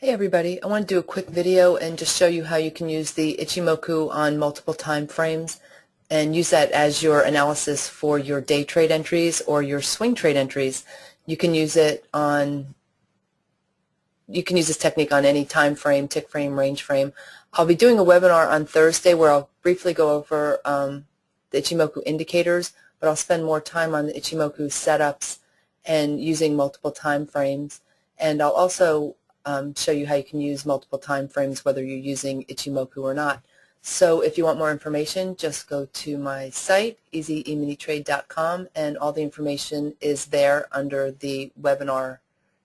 Hey everybody, I want to do a quick video and just show you how you can use the Ichimoku on multiple time frames and use that as your analysis for your day trade entries or your swing trade entries. You can use this technique on any time frame, tick frame, range frame. I'll be doing a webinar on Thursday where I'll briefly go over the Ichimoku indicators, but I'll spend more time on the Ichimoku setups and using multiple time frames. And I'll also show you how you can use multiple time frames whether you're using Ichimoku or not. So if you want more information, just go to my site, easyeMinitrade.com, and all the information is there under the webinar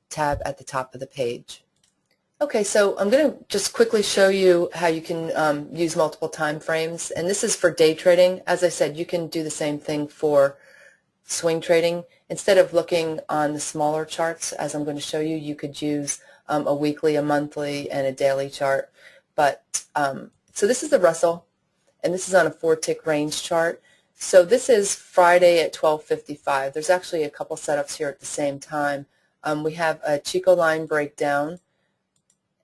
tab at the top of the page. Okay, so I'm going to just quickly show you how you can use multiple time frames, and this is for day trading. As I said, you can do the same thing for swing trading. Instead of looking on the smaller charts, as I'm going to show you, you could use a weekly, a monthly, and a daily chart. But so this is the Russell, and this is on a 4-tick range chart. So this is Friday at 12:55. There's actually a couple setups here at the same time. We have a Chico line breakdown,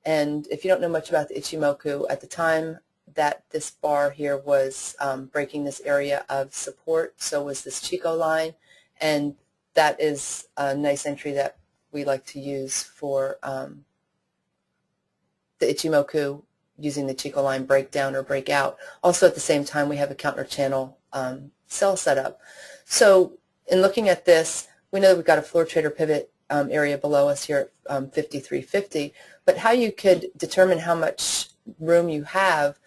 and if you don't know much about the Ichimoku, at the time that this bar here was breaking this area of support, so was this Chico line, and that is a nice entry that we like to use for the Ichimoku using the Chico line breakdown or breakout. Also at the same time we have a counter channel sell setup. So in looking at this, we know that we've got a floor trader pivot area below us here at 53.50, but how you could determine how much room you have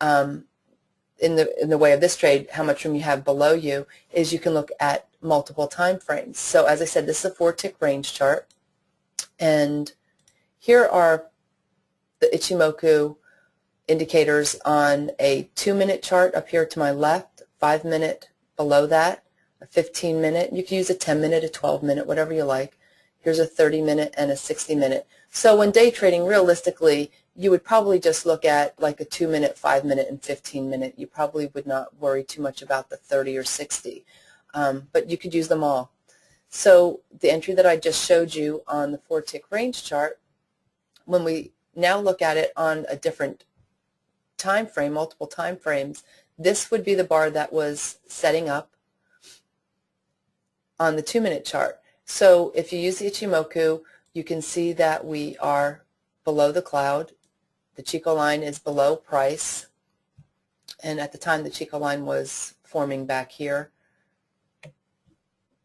in the way of this trade, how much room you have below you, is you can look at multiple time frames. So as I said, this is a 4-tick range chart, and here are the Ichimoku indicators on a 2-minute chart up here to my left, 5-minute below that, a 15-minute. You can use a 10-minute, a 12-minute, whatever you like. Here's a 30-minute and a 60-minute. So when day trading, realistically, you would probably just look at like a 2-minute, 5-minute, and 15-minute. You probably would not worry too much about the 30 or 60, but you could use them all. So the entry that I just showed you on the 4-tick range chart, when we now look at it on a different time frame, multiple time frames, this would be the bar that was setting up on the 2-minute chart. So if you use the Ichimoku, you can see that we are below the cloud. The Chico line is below price, and at the time the Chico line was forming back here,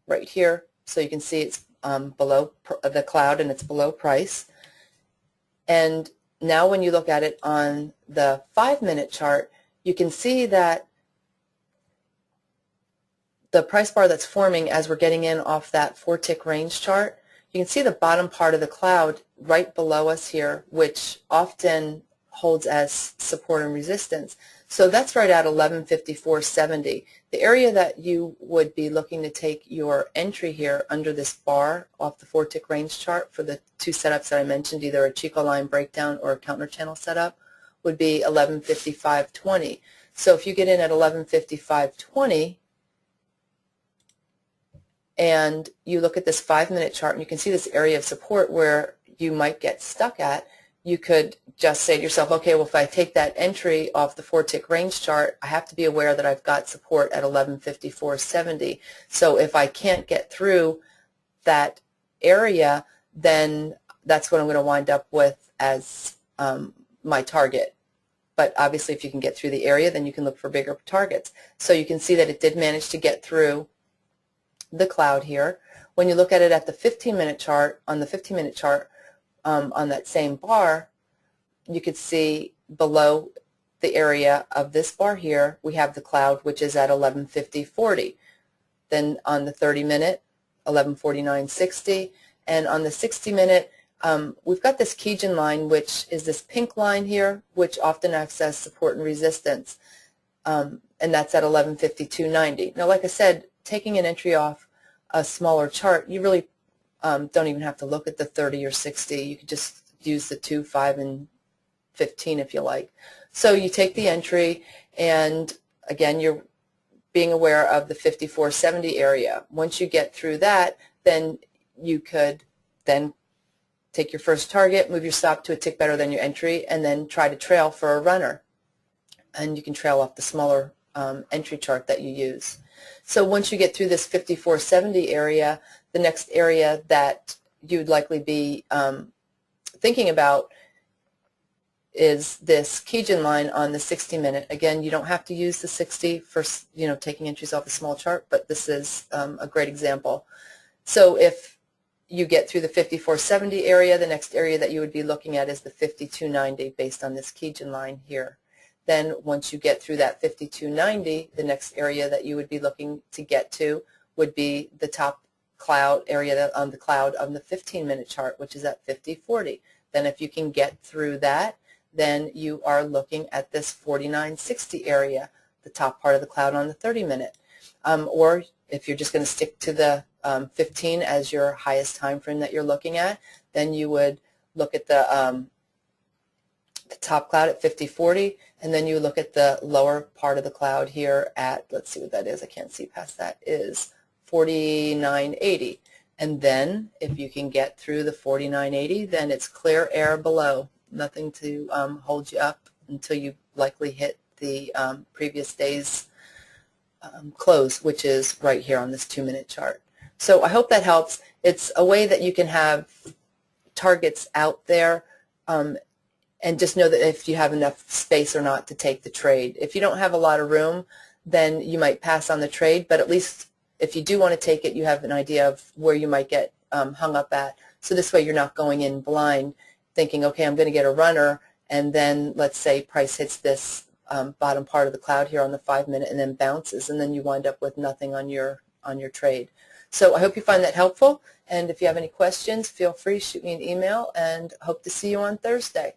right here. So you can see it's below the cloud and it's below price. And now when you look at it on the 5-minute chart, you can see that the price bar that's forming as we're getting in off that 4-tick range chart, you can see the bottom part of the cloud right below us here, which often holds as support and resistance. So that's right at 1154.70. The area that you would be looking to take your entry here under this bar off the 4-tick range chart for the two setups that I mentioned, either a Chico line breakdown or a counter channel setup, would be 1155.20. So if you get in at 1155.20 and you look at this 5-minute chart and you can see this area of support where you might get stuck at, you could just say to yourself, okay, well, if I take that entry off the 4-tick range chart, I have to be aware that I've got support at 1154.70. So if I can't get through that area, then that's what I'm going to wind up with as my target. But obviously if you can get through the area, then you can look for bigger targets. So you can see that it did manage to get through the cloud here. When you look at it at the 15-minute chart, on the 15-minute chart, on that same bar, you could see below the area of this bar here, we have the cloud, which is at 1150.40. Then on the 30-minute, 1149.60, and on the 60-minute, we've got this Kijun line, which is this pink line here, which often acts as support and resistance, and that's at 1152.90. Now, like I said, taking an entry off a smaller chart, you really don't even have to look at the 30 or 60. You could just use the 2, 5, and 15 if you like. So you take the entry, and again, you're being aware of the 54.70 area. Once you get through that, then you could then take your first target, move your stop to a tick better than your entry, and then try to trail for a runner. And you can trail off the smaller entry chart that you use. So once you get through this 5470 area, the next area that you'd likely be thinking about is this Kijun line on the 60-minute. Again, you don't have to use the 60 for taking entries off a small chart, but this is a great example. So if you get through the 5470 area, the next area that you would be looking at is the 5290 based on this Kijun line here. Then once you get through that 5290, the next area that you would be looking to get to would be the top cloud area on the cloud on the 15-minute chart, which is at 5040. Then if you can get through that, then you are looking at this 4960 area, the top part of the cloud on the 30-minute. Or if you're just going to stick to the 15 as your highest time frame that you're looking at, then you would look at the top cloud at 5040, and then you look at the lower part of the cloud here at, let's see what that is, I can't see past that, is 4980. And then if you can get through the 4980, then it's clear air below. Nothing to hold you up until you likely hit the previous day's close, which is right here on this 2-minute chart. So I hope that helps. It's a way that you can have targets out there and just know that if you have enough space or not to take the trade. If you don't have a lot of room, then you might pass on the trade, but at least if you do want to take it, you have an idea of where you might get hung up at. So this way you're not going in blind thinking, okay, I'm going to get a runner, and then let's say price hits this bottom part of the cloud here on the 5-minute and then bounces, and then you wind up with nothing on your trade. So I hope you find that helpful, and if you have any questions, feel free to shoot me an email, and hope to see you on Thursday.